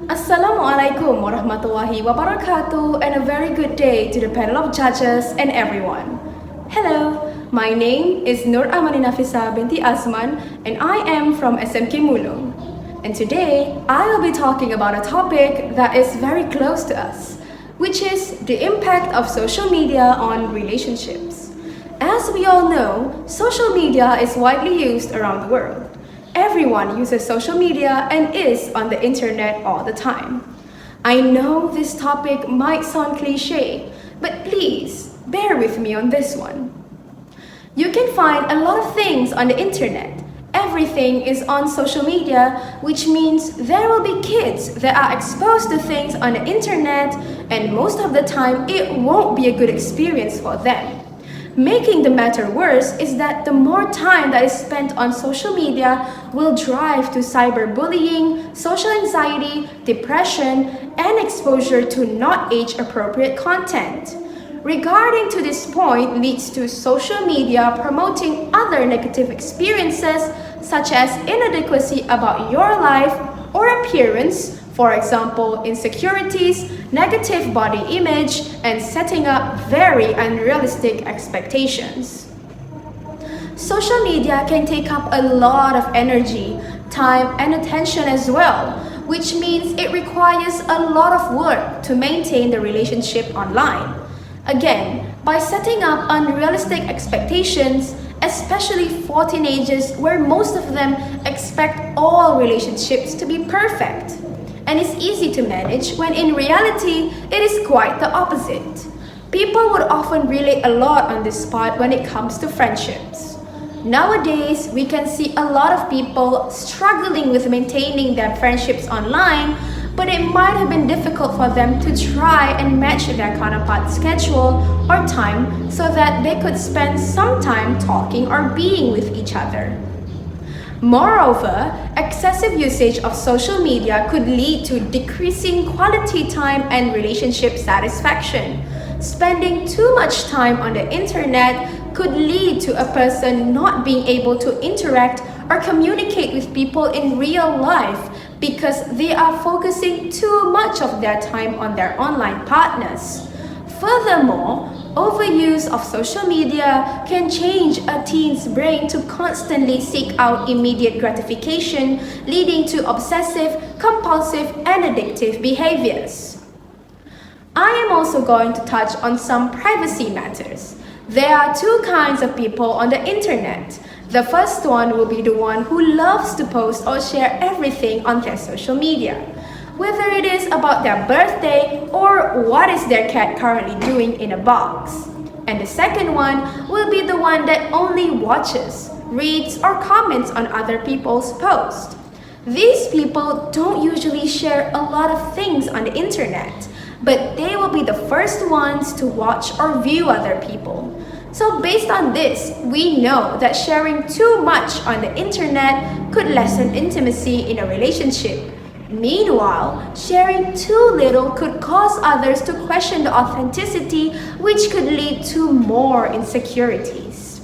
Assalamualaikum warahmatullahi wabarakatuh, and a very good day to the panel of judges and everyone. Hello, my name is Nur Amani Nafisa binti Azman and I am from SMK Mulong. And today I will be talking about a topic that is very close to us, which is the impact of social media on relationships. As we all know, social media is widely used around the world. Everyone uses social media and is on the internet all the time. I know this topic might sound cliche, but please bear with me on this one. You can find a lot of things on the internet. Everything is on social media, which means there will be kids that are exposed to things on the internet, and most of the time it won't be a good experience for them. Making the matter worse is that the more time that is spent on social media will drive to cyberbullying, social anxiety, depression, and exposure to not age-appropriate content. Regarding to this point leads to social media promoting other negative experiences such as inadequacy about your life or appearance, for example, insecurities, negative body image, and setting up very unrealistic expectations. Social media can take up a lot of energy, time, and attention as well, which means it requires a lot of work to maintain the relationship online. Again, by setting up unrealistic expectations, especially for teenagers where most of them expect all relationships to be perfect. And it's easy to manage when in reality, it is quite the opposite. People would often relate a lot on this part when it comes to friendships. Nowadays, we can see a lot of people struggling with maintaining their friendships online, but it might have been difficult for them to try and match their counterpart's schedule or time so that they could spend some time talking or being with each other. Moreover, excessive usage of social media could lead to decreasing quality time and relationship satisfaction. Spending too much time on the internet could lead to a person not being able to interact or communicate with people in real life because they are focusing too much of their time on their online partners. Furthermore, overuse of social media can change a teen's brain to constantly seek out immediate gratification, leading to obsessive, compulsive, and addictive behaviors. I am also going to touch on some privacy matters. There are two kinds of people on the internet. The first one will be the one who loves to post or share everything on their social media, whether it is about their birthday or what is their cat currently doing in a box. And the second one will be the one that only watches, reads, or comments on other people's posts. These people don't usually share a lot of things on the internet, but they will be the first ones to watch or view other people. So based on this, we know that sharing too much on the internet could lessen intimacy in a relationship. Meanwhile, sharing too little could cause others to question the authenticity, which could lead to more insecurities.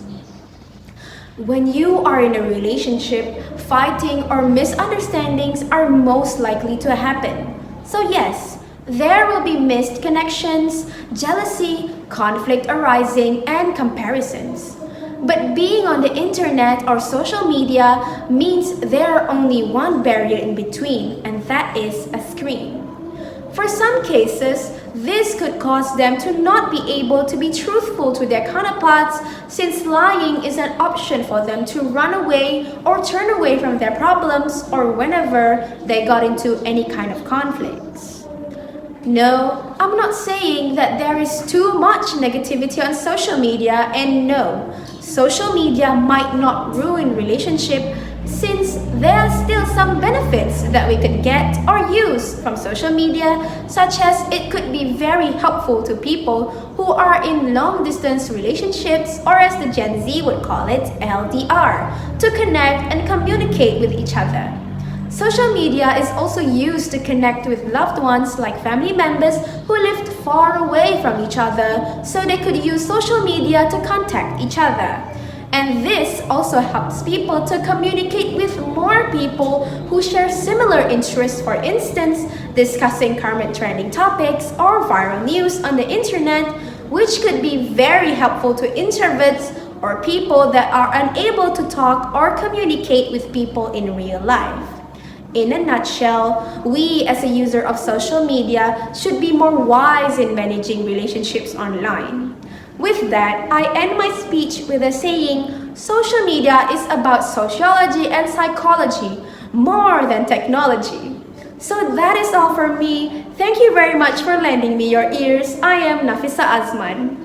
When you are in a relationship, fighting or misunderstandings are most likely to happen. So yes, there will be missed connections, jealousy, conflict arising, and comparisons. But being on the internet or social media means there are only one barrier in between, and that is a screen. For some cases, this could cause them to not be able to be truthful to their counterparts, since lying is an option for them to run away or turn away from their problems or whenever they got into any kind of conflicts. No, I'm not saying that there is too much negativity on social media, and no, social media might not ruin relationship since there are still some benefits that we could get or use from social media, such as it could be very helpful to people who are in long-distance relationships, or as the Gen Z would call it, LDR, to connect and communicate with each other. Social media is also used to connect with loved ones like family members who lived far away from each other, so they could use social media to contact each other. And this also helps people to communicate with more people who share similar interests, for instance, discussing current trending topics or viral news on the internet, which could be very helpful to introverts or people that are unable to talk or communicate with people in real life. In a nutshell, we as a user of social media should be more wise in managing relationships online. With that, I end my speech with a saying, social media is about sociology and psychology more than technology. So that is all for me. Thank you very much for lending me your ears. I am Nafisa Azman.